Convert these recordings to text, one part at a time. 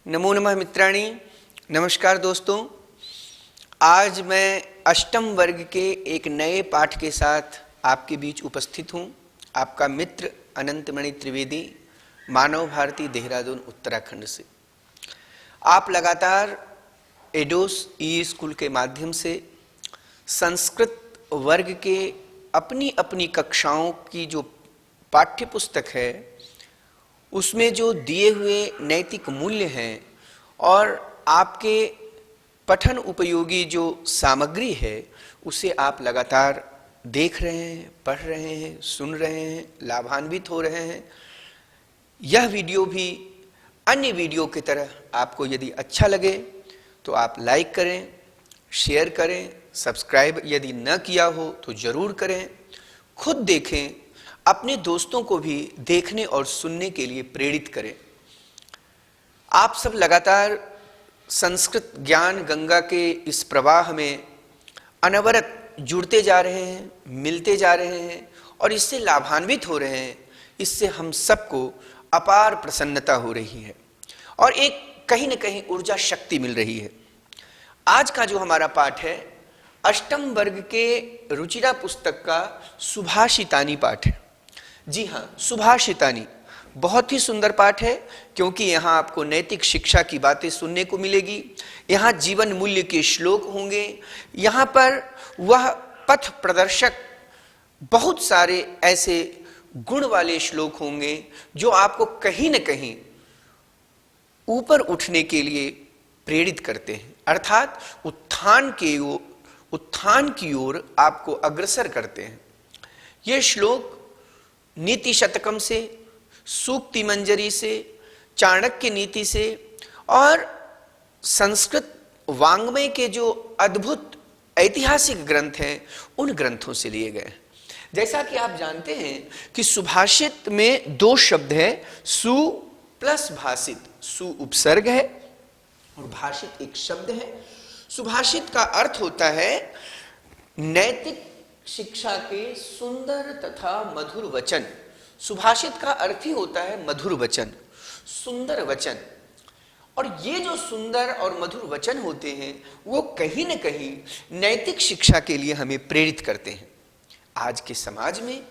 नमो नमः मित्राणि। नमस्कार दोस्तों। आज मैं अष्टम वर्ग के एक नए पाठ के साथ आपके बीच उपस्थित हूँ। आपका मित्र अनंतमणि त्रिवेदी, मानव भारती, देहरादून, उत्तराखंड से। आप लगातार एडोस ई स्कूल के माध्यम से संस्कृत वर्ग के अपनी अपनी कक्षाओं की जो पाठ्य पुस्तक है उसमें जो दिए हुए नैतिक मूल्य हैं और आपके पठन उपयोगी जो सामग्री है उसे आप लगातार देख रहे हैं, पढ़ रहे हैं, सुन रहे हैं, लाभान्वित हो रहे हैं। यह वीडियो भी अन्य वीडियो की तरह आपको यदि अच्छा लगे तो आप लाइक करें, शेयर करें, सब्सक्राइब यदि न किया हो तो ज़रूर करें। खुद देखें, अपने दोस्तों को भी देखने और सुनने के लिए प्रेरित करें। आप सब लगातार संस्कृत ज्ञान गंगा के इस प्रवाह में अनवरत जुड़ते जा रहे हैं, मिलते जा रहे हैं और इससे लाभान्वित हो रहे हैं। इससे हम सबको अपार प्रसन्नता हो रही है और एक कहीं न कहीं ऊर्जा शक्ति मिल रही है। आज का जो हमारा पाठ है अष्टम वर्ग के रुचिरा पुस्तक का सुभाषितानी पाठ है। जी हाँ, सुभाषितानी बहुत ही सुंदर पाठ है क्योंकि यहाँ आपको नैतिक शिक्षा की बातें सुनने को मिलेगी। यहाँ जीवन मूल्य के श्लोक होंगे। यहाँ पर वह पथ प्रदर्शक बहुत सारे ऐसे गुण वाले श्लोक होंगे जो आपको कहीं न कहीं ऊपर उठने के लिए प्रेरित करते हैं, अर्थात उत्थान की ओर आपको अग्रसर करते हैं। ये श्लोक नीति शतकम से, सूक्ति मंजरी से, चाणक्य नीति से और संस्कृत वाङ्मय के जो अद्भुत ऐतिहासिक ग्रंथ हैं उन ग्रंथों से लिए गए हैं। जैसा कि आप जानते हैं कि सुभाषित में दो शब्द है, सु प्लस भाषित। सु उपसर्ग है और भाषित एक शब्द है। सुभाषित का अर्थ होता है नैतिक शिक्षा के सुंदर तथा मधुर वचन। सुभाषित का अर्थ ही होता है मधुर वचन, सुंदर वचन। और ये जो सुंदर और मधुर वचन होते हैं वो कहीं न कहीं नैतिक शिक्षा के लिए हमें प्रेरित करते हैं। आज के समाज में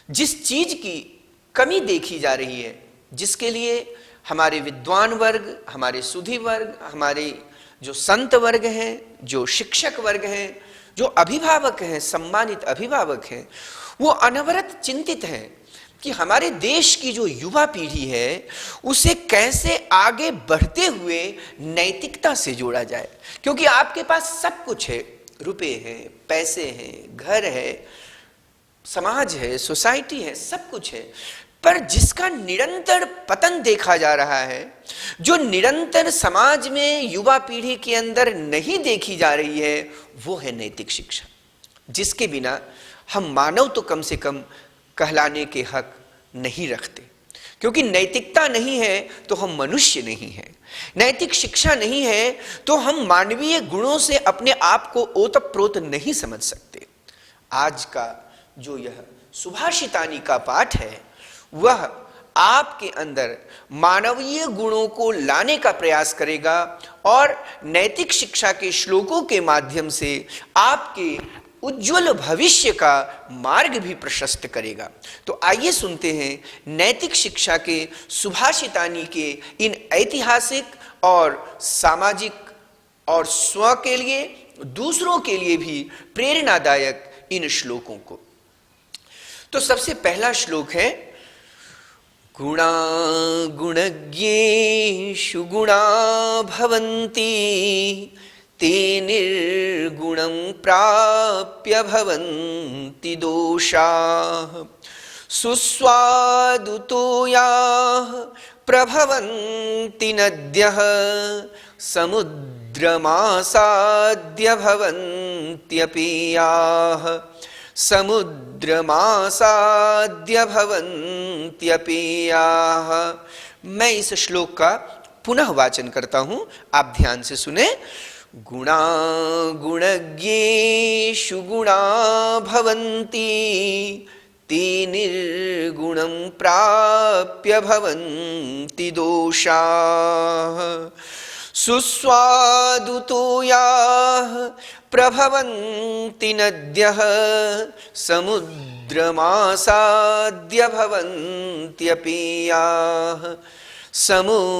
जिस चीज की कमी देखी जा रही है, जिसके लिए हमारे विद्वान वर्ग, हमारे सुधी वर्ग, हमारे जो संत वर्ग हैं, जो शिक्षक वर्ग हैं, जो अभिभावक हैं, सम्मानित अभिभावक हैं, वो अनवरत चिंतित हैं कि हमारे देश की जो युवा पीढ़ी है उसे कैसे आगे बढ़ते हुए नैतिकता से जोड़ा जाए। क्योंकि आपके पास सब कुछ है, रुपए हैं, पैसे हैं, घर है, समाज है, सोसाइटी है, सब कुछ है, पर जिसका निरंतर पतन देखा जा रहा है, जो निरंतर समाज में युवा पीढ़ी के अंदर नहीं देखी जा रही है, वो है नैतिक शिक्षा, जिसके बिना हम मानव तो कम से कम कहलाने के हक नहीं रखते। क्योंकि नैतिकता नहीं है तो हम मनुष्य नहीं हैं, नैतिक शिक्षा नहीं है तो हम मानवीय गुणों से अपने आप को ओतप्रोत नहीं समझ सकते। आज का जो यह सुभाषितानी का पाठ है वह आपके अंदर मानवीय गुणों को लाने का प्रयास करेगा और नैतिक शिक्षा के श्लोकों के माध्यम से आपके उज्जवल भविष्य का मार्ग भी प्रशस्त करेगा। तो आइए सुनते हैं नैतिक शिक्षा के सुभाषितानी के इन ऐतिहासिक और सामाजिक और स्व के लिए, दूसरों के लिए भी प्रेरणादायक इन श्लोकों को। तो सबसे पहला श्लोक है, गुणा गुणज्ञेषु गुणा भवन्ति ते निर्गुणं प्राप्य भवन्ति दोषाः सुस्वादुतो याः प्रभवन्ति नद्यः समुद्रमासाद्य भवन्त्यपेयाः समुद्रमासाद्य भवन्त्यपेयाः। मैं इस श्लोक का पुनः वाचन करता हूं, आप ध्यान से सुने। गुणा गुणज्ञेषु गुणा भवन्ति ते निर्गुणं निर्गुणं प्राप्य भवन्ति दोषाः सुस्वादुतोयाः प्रभवन्ति नद्यः समुद्रमासाद्य भवन्त्यपेयाः समुद्रमासाद्य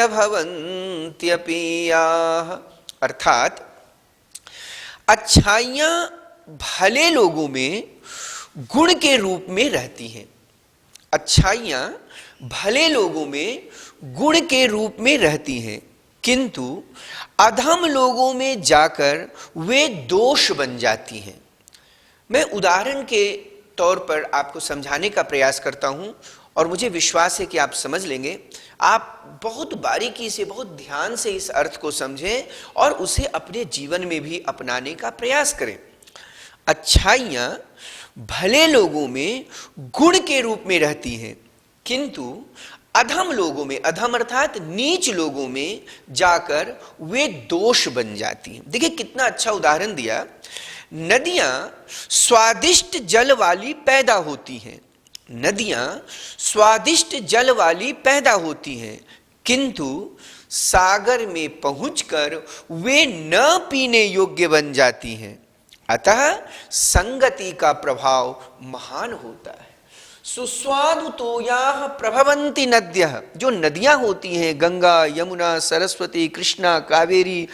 भवन्त्यपेयाः। अर्थात अच्छाइयां भले लोगों में गुण के रूप में रहती हैं। अच्छाइयां भले लोगों में गुण के रूप में रहती हैं, किंतु अधम लोगों में जाकर वे दोष बन जाती हैं। मैं उदाहरण के तौर पर आपको समझाने का प्रयास करता हूं और मुझे विश्वास है कि आप समझ लेंगे। आप बहुत बारीकी से, बहुत ध्यान से इस अर्थ को समझें और उसे अपने जीवन में भी अपनाने का प्रयास करें। अच्छाइयां भले लोगों में गुण के रूप में रहती हैं, किंतु अधम लोगों में, अधम अर्थात नीच लोगों में जाकर वे दोष बन जाती हैं। देखिए कितना अच्छा उदाहरण दिया। नदियां स्वादिष्ट जल वाली पैदा होती हैं, नदियां स्वादिष्ट जल वाली पैदा होती हैं, किंतु सागर में पहुंचकर वे न पीने योग्य बन जाती हैं। अतः संगति का प्रभाव महान होता है। सुस्वादुतोयाः प्रभवन्ति नद्यः, जो नदियां होती हैं, गंगा, यमुना, सरस्वती, कृष्णा, कावेरी,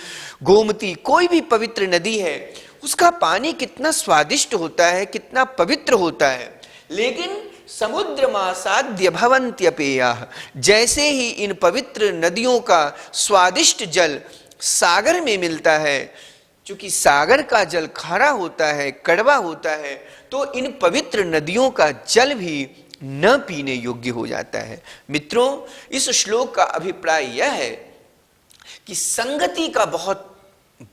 गोमती, कोई भी पवित्र नदी है, उसका पानी कितना स्वादिष्ट होता है, कितना पवित्र होता है। लेकिन समुद्रमासाद्य भवन्त्यपेयाः, जैसे ही इन पवित्र नदियों का स्वादिष्ट जल सागर में मिलता है, क्योंकि सागर का जल खारा होता है, कड़वा होता है, तो इन पवित्र नदियों का जल भी न पीने योग्य हो जाता है। मित्रों, इस श्लोक का अभिप्राय यह है कि संगति का बहुत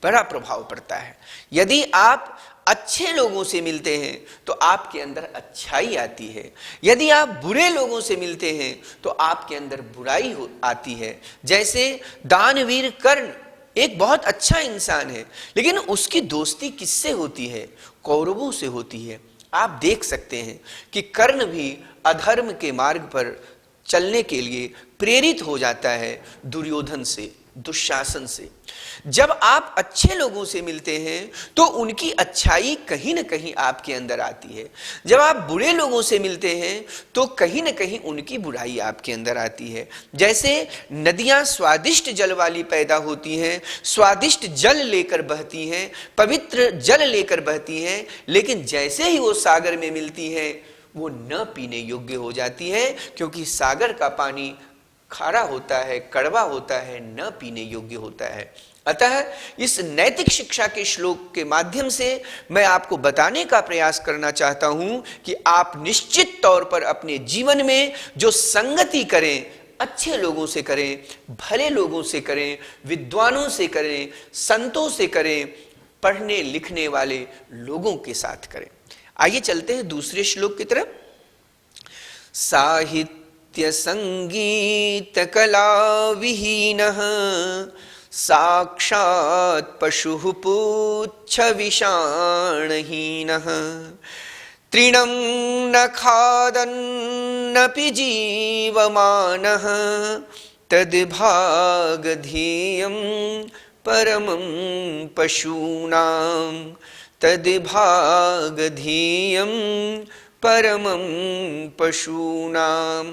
बड़ा प्रभाव पड़ता है। यदि आप अच्छे लोगों से मिलते हैं तो आपके अंदर अच्छाई आती है, यदि आप बुरे लोगों से मिलते हैं तो आपके अंदर बुराई आती है। जैसे दानवीर कर्ण एक बहुत अच्छा इंसान है, लेकिन उसकी दोस्ती किससे होती है? कौरवों से होती है। आप देख सकते हैं कि कर्ण भी अधर्म के मार्ग पर चलने के लिए प्रेरित हो जाता है दुर्योधन से, दुशासन से। जब आप अच्छे लोगों से मिलते हैं तो उनकी अच्छाई कहीं न कहीं आपके अंदर आती है। जब आप बुरे लोगों से मिलते हैं तो कहीं न कहीं उनकी बुराई आपके अंदर आती है। जैसे नदियां स्वादिष्ट जल वाली पैदा होती हैं, स्वादिष्ट जल लेकर बहती हैं, पवित्र जल लेकर बहती हैं, लेकिन जैसे ही वो सागर में मिलती हैं वो न पीने योग्य हो जाती है, क्योंकि सागर का पानी खारा होता है, कड़वा होता है, न पीने योग्य होता है। अतः इस नैतिक शिक्षा के श्लोक के माध्यम से मैं आपको बताने का प्रयास करना चाहता हूं कि आप निश्चित तौर पर अपने जीवन में जो संगति करें, अच्छे लोगों से करें, भले लोगों से करें, विद्वानों से करें, संतों से करें, पढ़ने लिखने वाले लोगों के साथ करें। आइए चलते हैं दूसरे श्लोक की तरफ। साहित्य संगीत कला विहीनः साक्षात् पशुः पुच्छ विषाणहीनः तृणं न खादन्नपि जीवमानः तद्भागधेयं परमं पशूनां तद्भागधेयं परमं पशूनां।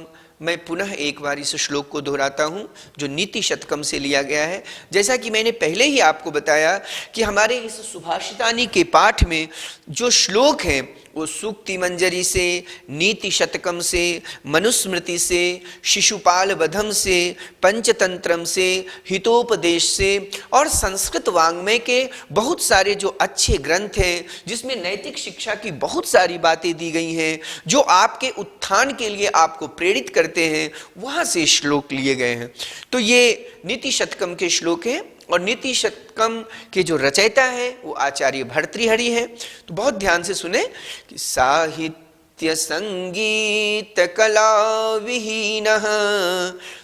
मैं पुनः एक बार इस श्लोक को दोहराता हूं जो नीति शतकम से लिया गया है। जैसा कि मैंने पहले ही आपको बताया कि हमारे इस सुभाषितानी के पाठ में जो श्लोक हैं वो सूक्ति मंजरी से, नीति शतकम से, मनुस्मृति से, शिशुपाल वधम से, पंचतंत्रम से, हितोपदेश से और संस्कृत वाङ्मय के बहुत सारे जो अच्छे ग्रंथ हैं जिसमें नैतिक शिक्षा की बहुत सारी बातें दी गई हैं, जो आपके उत्थान के लिए आपको प्रेरित करते हैं, वहाँ से श्लोक लिए गए हैं। तो ये नीति शतकम के श्लोक हैं और नीति शतकम के जो रचयिता है वो आचार्य भर्तृहरि है। तो बहुत ध्यान से सुने कि साहित्य संगीत कला विहीनः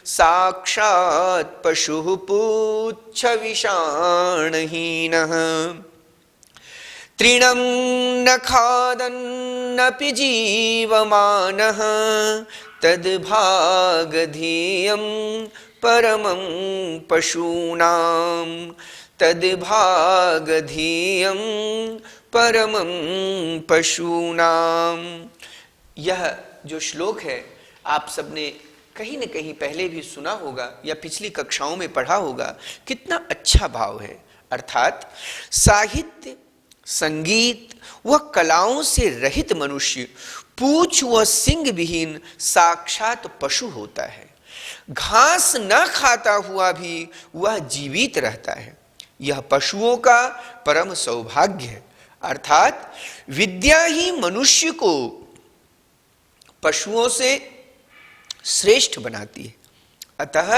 साक्षात् पशुः पुच्छ विषाणहीनः तृणं न खादन्नपि जीवमानः तद्भागधेयं परमं पशूनां, तद्भागधेयं परमं पशूनां। यह जो श्लोक है आप सबने कहीं न कहीं पहले भी सुना होगा या पिछली कक्षाओं में पढ़ा होगा। कितना अच्छा भाव है। अर्थात साहित्य, संगीत व कलाओं से रहित मनुष्य पूछ व सिंग विहीन साक्षात पशु होता है। घास न खाता हुआ भी वह जीवित रहता है। यह पशुओं का परम सौभाग्य है। अर्थात विद्या ही मनुष्य को पशुओं से श्रेष्ठ बनाती है। अतः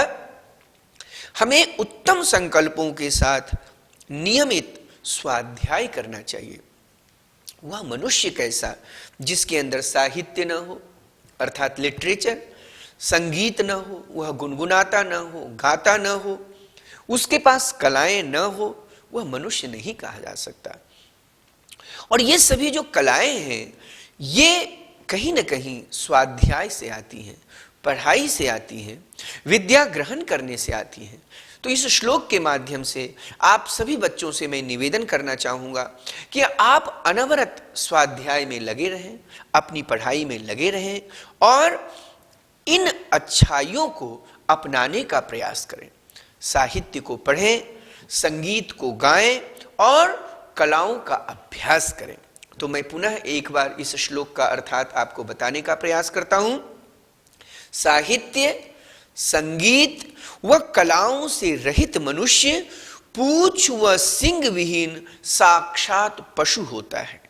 हमें उत्तम संकल्पों के साथ नियमित स्वाध्याय करना चाहिए। वह मनुष्य कैसा जिसके अंदर साहित्य न हो, अर्थात लिटरेचर, संगीत न हो, वह गुनगुनाता न हो, गाता न हो, उसके पास कलाएं न हो, वह मनुष्य नहीं कहा जा सकता। और ये सभी जो कलाएं हैं ये कहीं न कहीं स्वाध्याय से आती हैं, पढ़ाई से आती हैं, विद्या ग्रहण करने से आती हैं। तो इस श्लोक के माध्यम से आप सभी बच्चों से मैं निवेदन करना चाहूँगा कि आप अनवरत स्वाध्याय में लगे रहें, अपनी पढ़ाई में लगे रहें और इन अच्छाइयों को अपनाने का प्रयास करें। साहित्य को पढ़ें, संगीत को गाएं और कलाओं का अभ्यास करें। तो मैं पुनः एक बार इस श्लोक का अर्थात आपको बताने का प्रयास करता हूं। साहित्य, संगीत व कलाओं से रहित मनुष्य पूछ व सिंग विहीन साक्षात पशु होता है।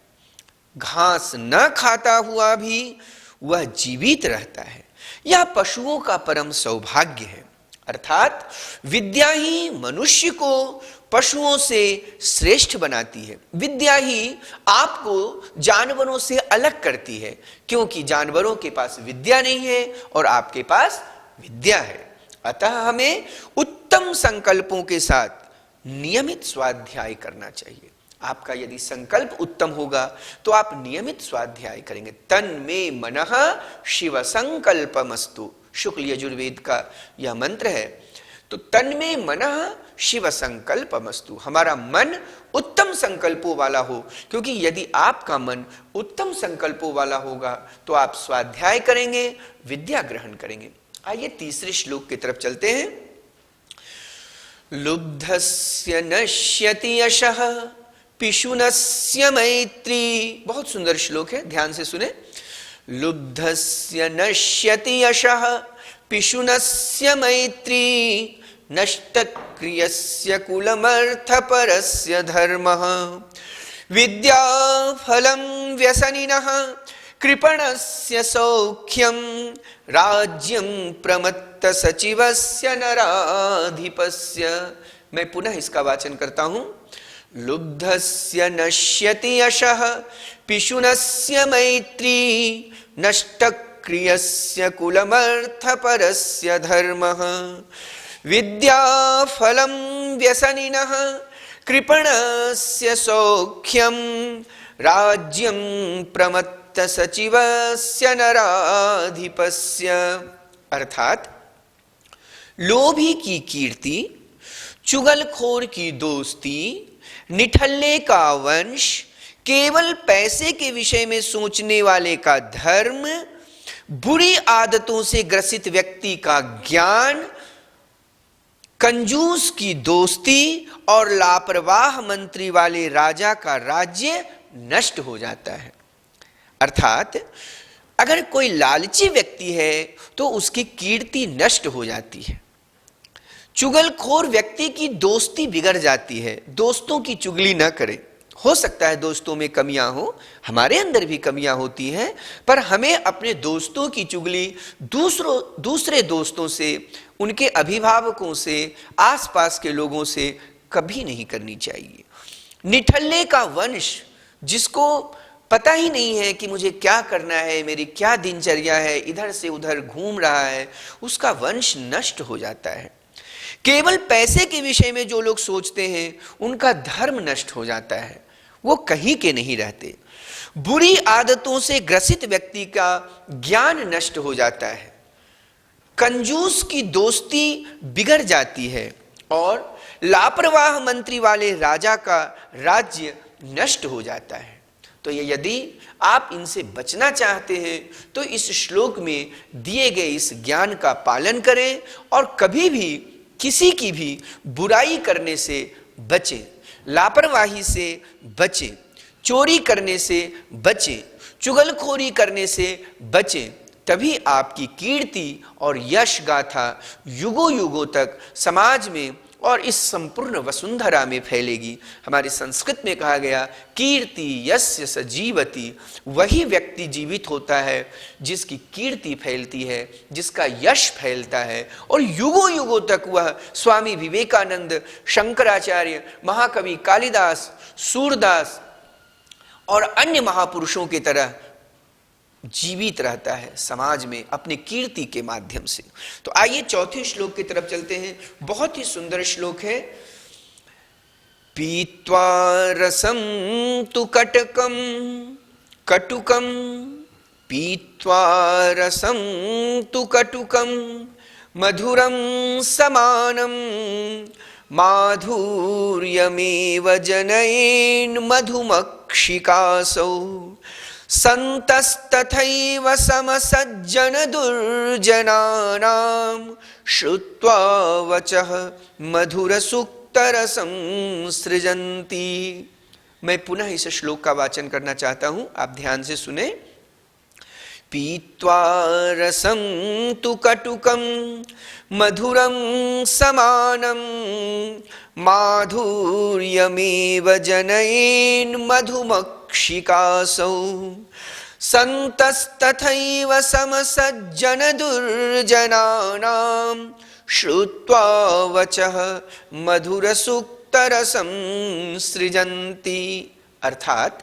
घास न खाता हुआ भी वह जीवित रहता है। यह पशुओं का परम सौभाग्य है। अर्थात विद्या ही मनुष्य को पशुओं से श्रेष्ठ बनाती है। विद्या ही आपको जानवरों से अलग करती है, क्योंकि जानवरों के पास विद्या नहीं है और आपके पास विद्या है। अतः हमें उत्तम संकल्पों के साथ नियमित स्वाध्याय करना चाहिए। आपका यदि संकल्प उत्तम होगा तो आप नियमित स्वाध्याय करेंगे। तन में मनः शिव संकल्पमस्तु, शुक्ल यजुर्वेद का यह मंत्र है। तो तन में मनः शिव संकल्पमस्तु, हमारा मन उत्तम संकल्पों वाला हो, क्योंकि यदि आपका मन उत्तम संकल्पों वाला होगा तो आप स्वाध्याय करेंगे, विद्या ग्रहण करेंगे। आइए तीसरे श्लोक की तरफ चलते हैं। लुब्धस्य नश्यति यशः पिशुनस्य मैत्री। बहुत सुंदर श्लोक है, ध्यान से सुने। लुब्धस्य नश्यति यशः पिशुनस्य मैत्री, नष्टक्रियस्य कुलमर्थपरस्य धर्मः, विद्याफलं व्यसनिनः कृपणस्य सौख्यं, राज्यं प्रमत्त सचिवस्य नराधिपस्य। मैं पुनः इसका वाचन करता हूं। लुब्धस्य नश्यति यशः पिशुनस्य मैत्री, नष्टक्रियस्य कुलमर्थपरस्य धर्मः, विद्याफलं व्यसनिनः कृपणस्य सौख्यं, राज्यं प्रमत्त सचिवस्य नराधिपस्य। अर्थात लोभी की कीर्ति, चुगलखोर की दोस्ती, निठल्ले का वंश, केवल पैसे के विषय में सोचने वाले का धर्म, बुरी आदतों से ग्रसित व्यक्ति का ज्ञान, कंजूस की दोस्ती और लापरवाह मंत्री वाले राजा का राज्य नष्ट हो जाता है। अर्थात अगर कोई लालची व्यक्ति है तो उसकी कीर्ति नष्ट हो जाती है। चुगलखोर व्यक्ति की दोस्ती बिगड़ जाती है। दोस्तों की चुगली न करें। हो सकता है दोस्तों में कमियां हो, हमारे अंदर भी कमियां होती हैं, पर हमें अपने दोस्तों की चुगली दूसरे दोस्तों से, उनके अभिभावकों से, आसपास के लोगों से कभी नहीं करनी चाहिए। निठल्ले का वंश, जिसको पता ही नहीं है कि मुझे क्या करना है, मेरी क्या दिनचर्या है, इधर से उधर घूम रहा है, उसका वंश नष्ट हो जाता है। केवल पैसे के विषय में जो लोग सोचते हैं उनका धर्म नष्ट हो जाता है। वो कहीं के नहीं रहते। बुरी आदतों से ग्रसित व्यक्ति का ज्ञान नष्ट हो जाता है, कंजूस की दोस्ती बिगड़ जाती है और लापरवाह मंत्री वाले राजा का राज्य नष्ट हो जाता है। तो ये यदि आप इनसे बचना चाहते हैं तो इस श्लोक में दिए गए इस ज्ञान का पालन करें और कभी भी किसी की भी बुराई करने से बचें, लापरवाही से बचें, चोरी करने से बचें, चुगलखोरी करने से बचें। तभी आपकी कीर्ति और यश गाथा युगों युगों तक समाज में और इस संपूर्ण वसुंधरा में फैलेगी। हमारे संस्कृत में कहा गया, कीर्ति यस्य स जीवति, वही व्यक्ति जीवित होता है जिसकी कीर्ति फैलती है, जिसका यश फैलता है और युगों युगों तक वह स्वामी विवेकानंद, शंकराचार्य, महाकवि कालिदास, सूरदास और अन्य महापुरुषों की तरह जीवित रहता है समाज में अपनी कीर्ति के माध्यम से। तो आइए चौथे श्लोक की तरफ चलते हैं। बहुत ही सुंदर श्लोक है। पीत्वा रसम तु कटकम कटुकम, पीत्वा रसम तु कटुकम मधुरम समानम, माधुर्यमेव जनयेन् मधुमक्षिकासौ, संतस्तथैव समसज्जन दुर्जनानां, श्रुत्वा वचः मधुरसुक्तरसं सृजन्ति। मैं पुनः इस श्लोक का वाचन करना चाहता हूं, आप ध्यान से सुने। पीत्वा रसं तु कटुकं मधुरं समानं, माधुर्यमेव जनयेन् मधुमक्षिकासौ, संतस्तथैव समसज्जन दुर्जनानां, श्रुत्वा वचः मधुरसुक्तरसं सृजन्ति। अर्थात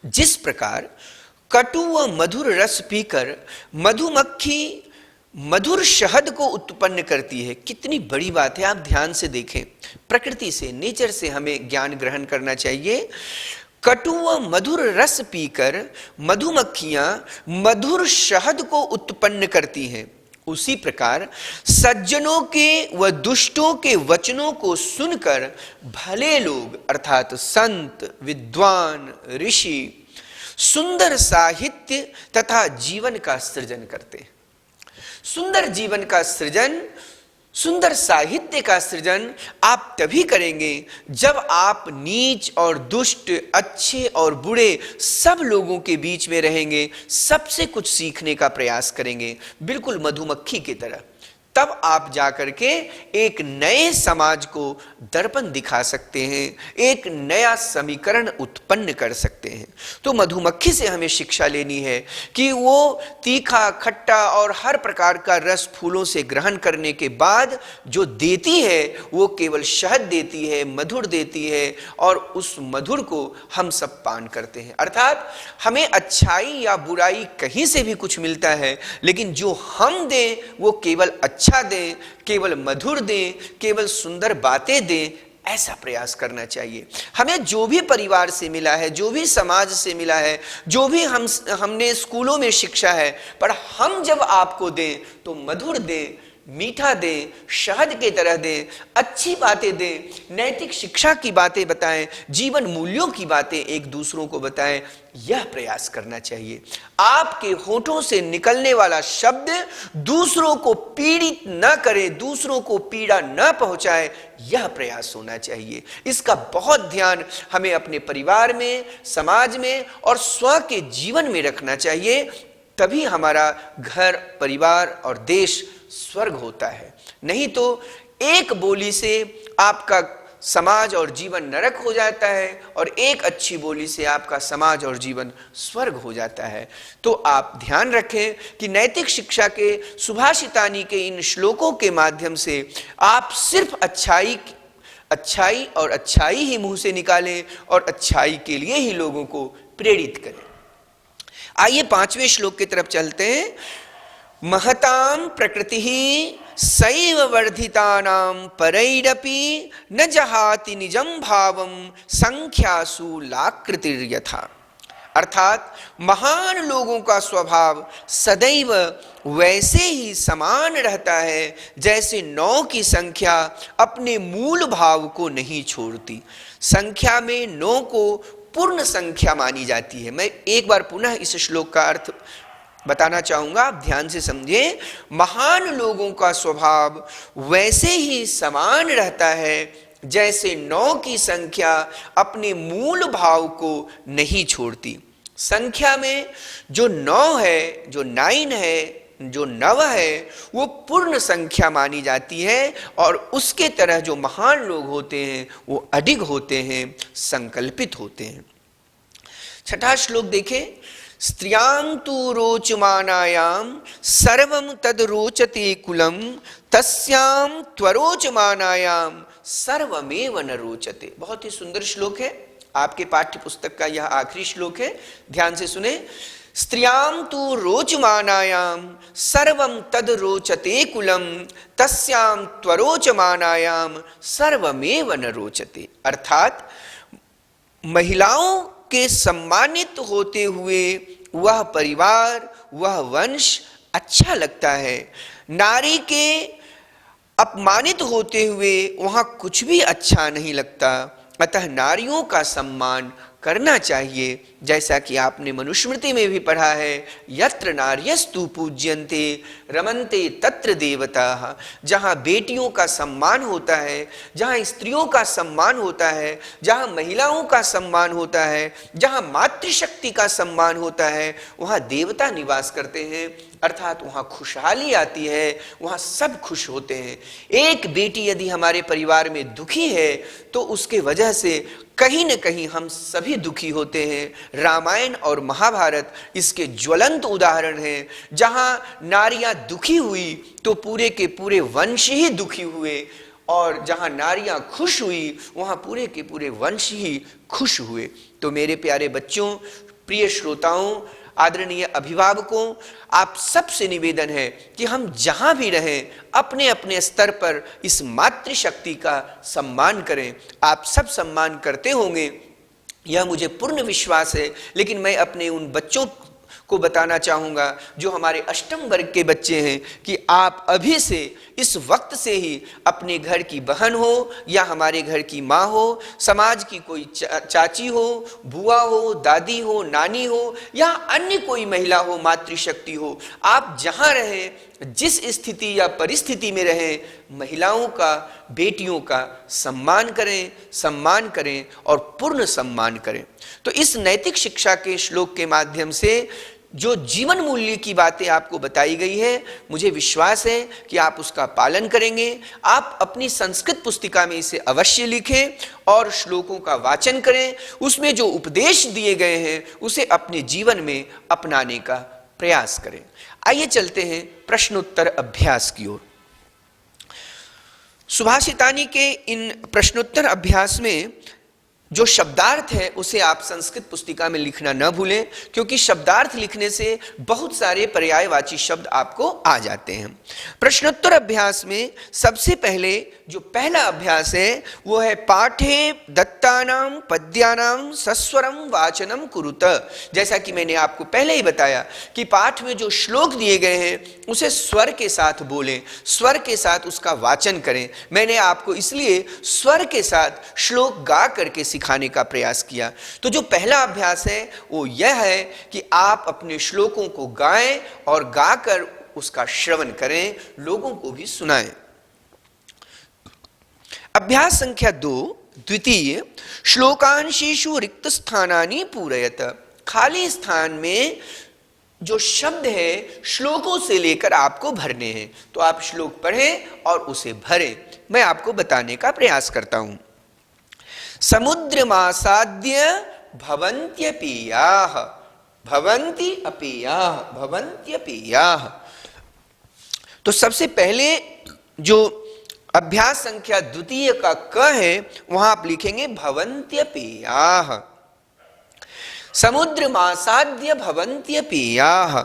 जिस प्रकार कटु व मधुर रस पीकर मधुमक्खी मधुर शहद को उत्पन्न करती है। कितनी बड़ी बात है, आप ध्यान से देखें। प्रकृति से, नेचर से हमें ज्ञान ग्रहण करना चाहिए। कटु व मधुर रस पीकर मधुमक्खियां मधुर शहद को उत्पन्न करती हैं। उसी प्रकार सज्जनों के व दुष्टों के वचनों को सुनकर भले लोग अर्थात संत, विद्वान, ऋषि सुंदर साहित्य तथा जीवन का सृजन करते हैं। सुंदर जीवन का सृजन, सुंदर साहित्य का सृजन आप तभी करेंगे जब आप नीच और दुष्ट, अच्छे और बुरे सब लोगों के बीच में रहेंगे, सबसे कुछ सीखने का प्रयास करेंगे, बिल्कुल मधुमक्खी की तरह। तब आप जाकर के एक नए समाज को दर्पण दिखा सकते हैं, एक नया समीकरण उत्पन्न कर सकते हैं। तो मधुमक्खी से हमें शिक्षा लेनी है कि वो तीखा, खट्टा और हर प्रकार का रस फूलों से ग्रहण करने के बाद जो देती है वो केवल शहद देती है, मधुर देती है और उस मधुर को हम सब पान करते हैं। अर्थात हमें अच्छाई या बुराई कहीं से भी कुछ मिलता है, लेकिन जो हम दें वो केवल अच्छा दें, केवल मधुर दें, केवल सुंदर बातें दें, ऐसा प्रयास करना चाहिए। हमें जो भी परिवार से मिला है, जो भी समाज से मिला है, जो भी हमने स्कूलों में शिक्षा है, पर हम जब आपको दें तो मधुर दें, मीठा दें, शहद के तरह दें, अच्छी बातें दें, नैतिक शिक्षा की बातें बताएं, जीवन मूल्यों की बातें एक दूसरों को बताएं। यह प्रयास करना चाहिए। आपके होठों से निकलने वाला शब्द दूसरों को पीड़ित न करे, दूसरों को पीड़ा न पहुंचाए, यह प्रयास होना चाहिए। इसका बहुत ध्यान हमें अपने परिवार में, समाज में और स्व के जीवन में रखना चाहिए। तभी हमारा घर, परिवार और देश स्वर्ग होता है। नहीं तो एक बोली से आपका समाज और जीवन नरक हो जाता है और एक अच्छी बोली से आपका समाज और जीवन स्वर्ग हो जाता है। तो आप ध्यान रखें कि नैतिक शिक्षा के सुभाषितानी के इन श्लोकों के माध्यम से आप सिर्फ अच्छाई और अच्छाई ही मुंह से निकालें और अच्छाई के लिए ही लोगों को प्रेरित करें। आइए 5वें श्लोक की तरफ चलते हैं। महतां प्रकृति सैव वर्धितानां परैरपि न जहाति निजं भावं संख्यासु लाकृतिर्यथा। अर्थात महान लोगों का स्वभाव सदैव वैसे ही समान रहता है जैसे 9 की संख्या अपने मूल भाव को नहीं छोड़ती। संख्या में 9 को पूर्ण संख्या मानी जाती है। मैं एक बार पुनः इस श्लोक का अर्थ बताना चाहूंगा, आप ध्यान से समझें। महान लोगों का स्वभाव वैसे ही समान रहता है जैसे 9 की संख्या अपने मूल भाव को नहीं छोड़ती। संख्या में जो 9 है, जो 9 है, जो 9 है, वो पूर्ण संख्या मानी जाती है और उसके तरह जो महान लोग होते हैं वो अडिग होते हैं, संकल्पित होते हैं। छठा श्लोक देखें। स्त्रियां तु रोचमानायां सर्वं तद रोचते कुलम तस्यां त्वरोचमानायां सर्वमेव न रोचते। बहुत ही सुंदर श्लोक है, आपके पाठ्य पुस्तक का यह आखिरी श्लोक है, ध्यान से सुने। स्त्रियां तु रोचमानायां सर्वं तद रोचते कुलम तस्यां त्वरोचमानायां सर्वमेव न रोचते। अर्थात महिलाओं के सम्मानित होते हुए वह परिवार, वह वंश अच्छा लगता है। नारी के अपमानित होते हुए वहां कुछ भी अच्छा नहीं लगता। अतः नारियों का सम्मान करना चाहिए, जैसा कि आपने मनुस्मृति में भी पढ़ा है, यत्र नार्यस्तु पूज्यन्ते रमन्ते तत्र देवताः। जहाँ बेटियों का सम्मान होता है, जहाँ स्त्रियों का सम्मान होता है, जहाँ महिलाओं का सम्मान होता है, जहाँ मातृशक्ति का सम्मान होता है, वहाँ देवता निवास करते हैं। अर्थात वहाँ खुशहाली आती है, वहाँ सब खुश होते हैं। एक बेटी यदि हमारे परिवार में दुखी है तो उसके वजह से कहीं न कहीं हम सभी दुखी होते हैं। रामायण और महाभारत इसके ज्वलंत उदाहरण हैं। जहाँ नारियां दुखी हुई तो पूरे के पूरे वंश ही दुखी हुए, और जहाँ नारियां खुश हुई वहाँ पूरे के पूरे वंश ही खुश हुए। तो मेरे प्यारे बच्चों, प्रिय श्रोताओं, आदरणीय अभिभावकों, आप सबसे निवेदन है कि हम जहां भी रहें अपने अपने स्तर पर इस मातृशक्ति का सम्मान करें। आप सब सम्मान करते होंगे, यह मुझे पूर्ण विश्वास है। लेकिन मैं अपने उन बच्चों को बताना चाहूंगा जो हमारे अष्टम वर्ग के बच्चे हैं कि आप अभी से, इस वक्त से ही अपने घर की बहन हो या हमारे घर की माँ हो, समाज की कोई चाची हो, बुआ हो, दादी हो, नानी हो या अन्य कोई महिला हो, मातृशक्ति हो, आप जहाँ रहें, जिस स्थिति या परिस्थिति में रहें, महिलाओं का, बेटियों का सम्मान करें और पूर्ण सम्मान करें। तो इस नैतिक शिक्षा के श्लोक के माध्यम से जो जीवन मूल्य की बातें आपको बताई गई है, मुझे विश्वास है कि आप उसका पालन करेंगे। आप अपनी संस्कृत पुस्तिका में इसे अवश्य लिखें और श्लोकों का वाचन करें। उसमें जो उपदेश दिए गए हैं उसे अपने जीवन में अपनाने का प्रयास करें। आइए चलते हैं प्रश्नोत्तर अभ्यास की ओर। सुभाषितानी के इन प्रश्नोत्तर अभ्यास में जो शब्दार्थ है उसे आप संस्कृत पुस्तिका में लिखना न भूलें, क्योंकि शब्दार्थ लिखने से बहुत सारे पर्यायवाची शब्द आपको आ जाते हैं। प्रश्नोत्तर अभ्यास में सबसे पहले जो पहला अभ्यास है वो है पाठे दत्तानां पद्यानां सस्वरम वाचनम कुरुत। जैसा कि मैंने आपको पहले ही बताया कि पाठ में जो श्लोक दिए गए हैं उसे स्वर के साथ बोलें, स्वर के साथ उसका वाचन करें। मैंने आपको इसलिए स्वर के साथ श्लोक गा करके सिखाने का प्रयास किया। तो जो पहला अभ्यास है वो यह है कि आप अपने श्लोकों को गाएं और गाकर उसका श्रवण करें, लोगों को भी सुनाएं। अभ्यास संख्या 2, द्वितीय, श्लोकांशेषु रिक्त स्थानानि पूरयत। खाली स्थान में जो शब्द है श्लोकों से लेकर आपको भरने हैं। तो आप श्लोक पढ़ें और उसे भरें। मैं आपको बताने का प्रयास करता हूं। समुद्रमासाद्य भवन्त्यपीयाः, भवन्ति अपीयाः, भवन्त्यपीयाः। तो सबसे पहले जो अभ्यास संख्या द्वितीय का क है वहां आप लिखेंगे भवन्त्यपीयाः। समुद्रमासाद्य भवन्त्यपीयाः।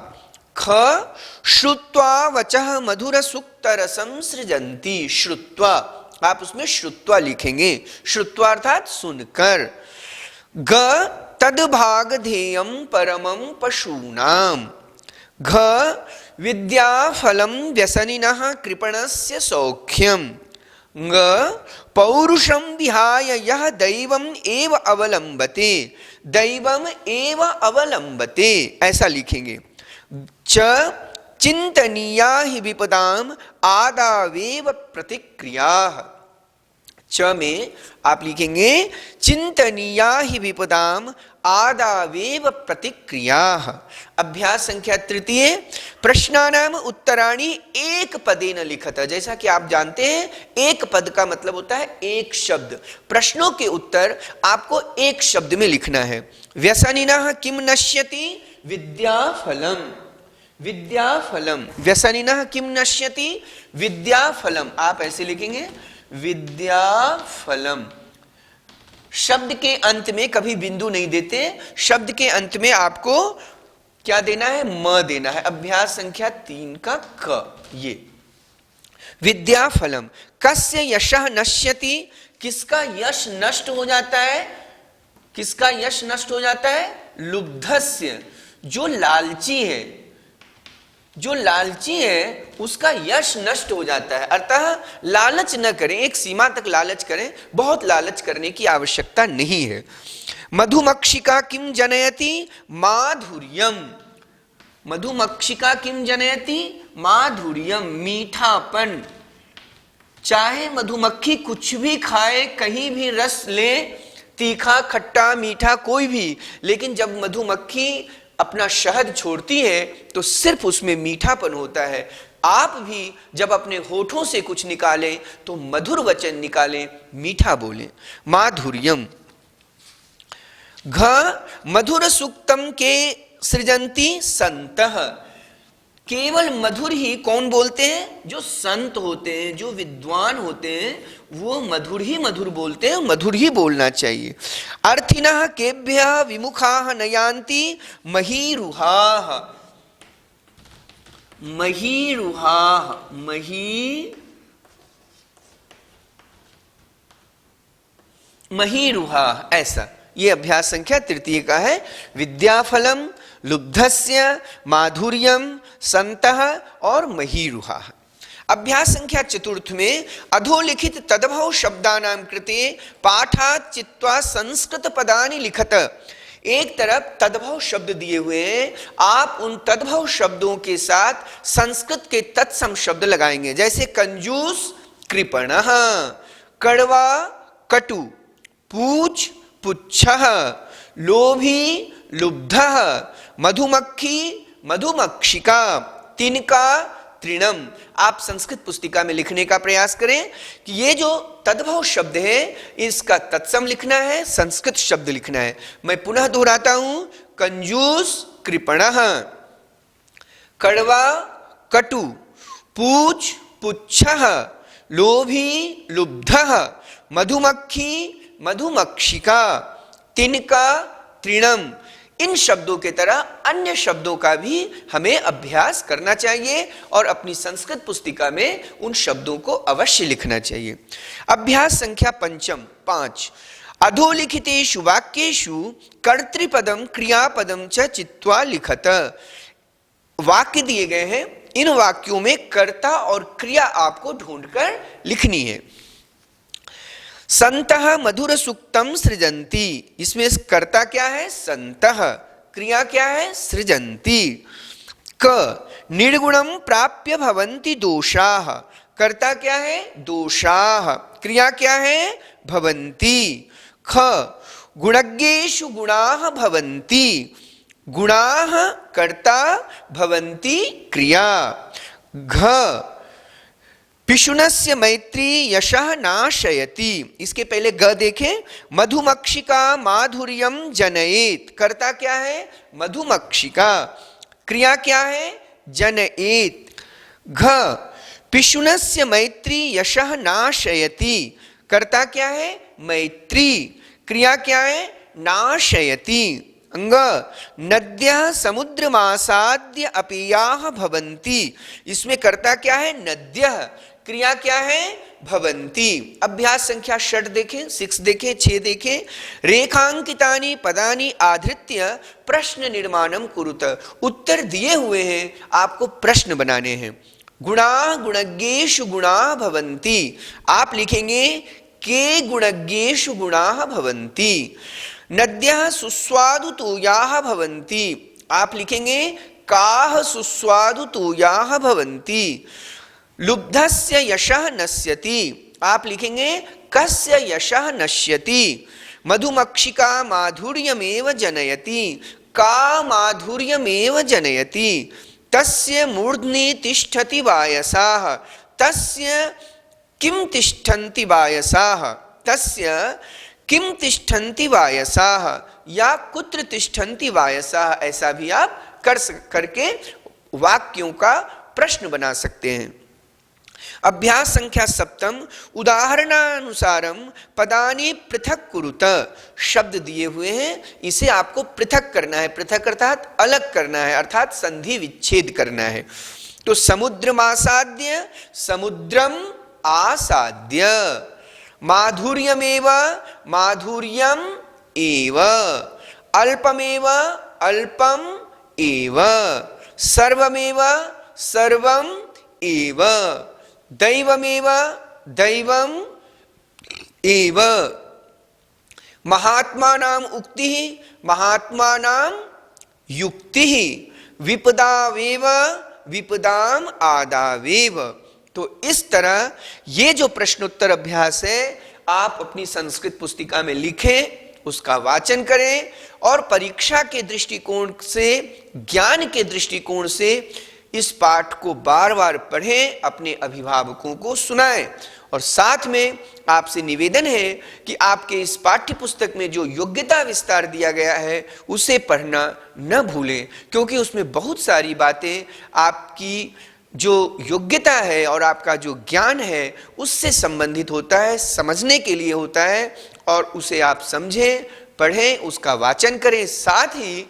ख श्रुत्वा वचः मधुर सुक्त रसम सृजन्ति। श्रुत्वा, आप उसमें श्रुत्वा लिखेंगे, श्रुत्वा अर्थात सुनकर। ग तद्भाग ध्येयम परमं पशूनाम। घ विद्याफलं व्यसनिनः कृपणस्य सौख्यम। ङ पौरुषं विहाय यः दैवम एव अवलंबते। दैवम एव अवलंबते, ऐसा लिखेंगे। च चिंतनीया हि विपदाम आदावेव प्रतिक्रियाः। च में आप लिखेंगे चिंतनीया हि विपदाम आदावेव प्रतिक्रियाः। अभ्यास संख्या तृतीय, प्रश्नानाम उत्तराणि एक पदेन लिखत। जैसा कि आप जानते हैं एक पद का मतलब होता है एक शब्द। प्रश्नों के उत्तर आपको एक शब्द में लिखना है। व्यसनिनः किम नश्यति? विद्याफलम। विद्याफलम। व्यसनिनः किम नश्यति? विद्याफलम। आप ऐसे लिखेंगे विद्याफलम। शब्द के अंत में कभी बिंदु नहीं देते, शब्द के अंत में आपको क्या देना है? म देना है। अभ्यास संख्या 3 का क। ये विद्याफलम। कस्य यशः नश्यति? किसका यश नष्ट हो जाता है? किसका यश नष्ट हो जाता है? लुब्धस्य, जो लालची है, जो लालची है उसका यश नष्ट हो जाता है। अतः लालच न करें, एक सीमा तक लालच करें, बहुत लालच करने की आवश्यकता नहीं है। मधुमक्षिका किम जनयति? माधुर्यम। मधुमक्षिका किम जनयति? माधुर्यम, मीठापन। चाहे मधुमक्खी कुछ भी खाए, कहीं भी रस ले, तीखा खट्टा मीठा कोई भी, लेकिन जब मधुमक्खी अपना शहद छोड़ती है तो सिर्फ उसमें मीठापन होता है। आप भी जब अपने होठों से कुछ निकालें तो मधुर वचन निकालें, मीठा बोलें। माधुर्यम। घ मधुर सूक्तम के सृजंती संतः। केवल मधुर ही कौन बोलते हैं? जो संत होते हैं, जो विद्वान होते हैं, वो मधुर ही मधुर बोलते हैं, मधुर ही बोलना चाहिए। अर्थिनः केभ्यः विमुखाः नयान्ति महीरुहाः। महीरुहाः, महीरुहाः, ऐसा। ये अभ्यास संख्या तृतीय का है। विद्याफलम, लुब्धस्य, माधुर्यम, संतः और महीरुहाः। अभ्यास संख्या चतुर्थ में अधोलिखित तद्भव शब्दानां कृते पाठात् चित्वा संस्कृत पदानि लिखत। एक तरफ तद्भव शब्द दिए हुए हैं, आप उन तद्भव शब्दों के साथ संस्कृत के तत्सम शब्द लगाएंगे। जैसे कंजूस कृपणः, कड़वा कटु, पूछ पुच्छः, लोभी लुब्धः, मधुमक्खी मधुमक्षिका, तिनका तृणम। आप संस्कृत पुस्तिका में लिखने का प्रयास करें कि ये जो तद्भव शब्द है इसका तत्सम लिखना है, संस्कृत शब्द लिखना है। मैं पुनः दोहराता हूं, कंजूस कृपणः, कड़वा कटु, पूछ पुच्छः, लोभी लुब्धः, मधुमक्खी मधुमक्षिका, तिनका तृणम। इन शब्दों के तरह अन्य शब्दों का भी हमें अभ्यास करना चाहिए और अपनी संस्कृत पुस्तिका में उन शब्दों को अवश्य लिखना चाहिए। अभ्यास संख्या 5। अधोलिखितेषु वाक्येषु कर्तृपदम क्रियापदम च चित्वा लिखत। वाक्य दिए गए हैं, इन वाक्यों में कर्ता और क्रिया आपको ढूंढकर लिखनी है। संतः मधुर सूक्तम सृजन्ति। इसमें कर्ता क्या है? संतः। क्रिया क्या है? सृजन्ति। क निर्गुणम प्राप्य भवन्ति दोषाः। कर्ता क्या है? दोषाः। क्रिया क्या है? भवन्ति। ख गुणज्ञेषु गुणाः भवन्ति। गुणाः कर्ता, भवन्ति क्रिया। घ पिशुनस्य मैत्री यशः नाशयति। इसके पहले ग देखें। मधुमक्षिका माधुर्यम जनयेत। कर्ता क्या है? मधुमक्षिका। क्रिया क्या है? जनयेत। घ पिशुनस्य मैत्री यशः नाशयति। कर्ता क्या है? मैत्री। क्रिया क्या है? नाशयति। अंग नद्यः समुद्रमासाद्य अपीयाः भवन्ति। इसमें कर्ता क्या है? नद्यः। क्रिया क्या है? भवन्ति। अभ्यास संख्या 6 देखें, 6 देखें, 6 देखें। रेखांकितानि पदानि आधृत्य प्रश्न निर्माणम कुरुत। उत्तर दिए हुए हैं, आपको प्रश्न बनाने हैं। गुणा गुणज्ञेषु गुणा भवन्ति। आप लिखेंगे के गुणज्ञेषु गुणा भवन्ति। नद्यः सुस्वादु तूयाः भवन्ति। आप लिखेंगे काः सुस्वादु तूयाः भवन्ति। लुब्धस्य यशः नश्यति। आप लिखेंगे कस्य यशः नश्यति। मधुमक्षिका माधुर्यमेव जनयति। का माधुर्यमेव जनयति। तस्य मूर्ध्नि तिष्ठति वायसाः। तस्य किं तिष्ठन्ति वायसाः। तस्य किं तिष्ठन्ति वायसाः या कुत्र तिष्ठन्ति वायसाः। ऐसा भी आप करके वाक्यों का प्रश्न बना सकते हैं। अभ्यास संख्या 7 उदाहरणानुसारम पदानि पृथक कुरुत। शब्द दिए हुए हैं, इसे आपको पृथक करना है। पृथक अर्थात अलग करना है, अर्थात संधि विच्छेद करना है। तो समुद्रमासाद्य समुद्रम आसाद्य। माधुर्यमेव माधुर्यम एव। अल्पमेव अल्पम एव। सर्वमेव सर्वम एव। दैवमेव दैवम एव। महात्मानां उक्तिः महात्मानां युक्तिः। विपदावेव विपदाम आदावेव। तो इस तरह ये जो प्रश्नोत्तर अभ्यास है, आप अपनी संस्कृत पुस्तिका में लिखें, उसका वाचन करें और परीक्षा के दृष्टिकोण से, ज्ञान के दृष्टिकोण से इस पाठ को बार बार पढ़ें, अपने अभिभावकों को सुनाएं। और साथ में आपसे निवेदन है कि आपके इस पाठ्य पुस्तक में जो योग्यता विस्तार दिया गया है उसे पढ़ना न भूलें, क्योंकि उसमें बहुत सारी बातें आपकी जो योग्यता है और आपका जो ज्ञान है उससे संबंधित होता है, समझने के लिए होता है। और उसे आप समझें, पढ़ें, उसका वाचन करें। साथ ही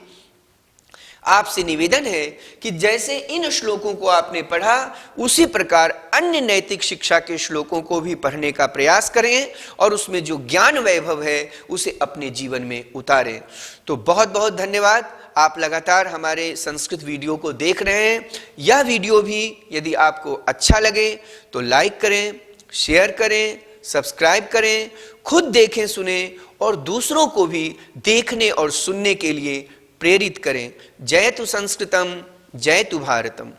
आपसे निवेदन है कि जैसे इन श्लोकों को आपने पढ़ा, उसी प्रकार अन्य नैतिक शिक्षा के श्लोकों को भी पढ़ने का प्रयास करें और उसमें जो ज्ञान वैभव है उसे अपने जीवन में उतारें। तो बहुत बहुत धन्यवाद। आप लगातार हमारे संस्कृत वीडियो को देख रहे हैं। यह वीडियो भी यदि आपको अच्छा लगे तो लाइक करें, शेयर करें, सब्सक्राइब करें, खुद देखें, सुने और दूसरों को भी देखने और सुनने के लिए प्रेरित करें। जयतु संस्कृतम, जयतु भारतम।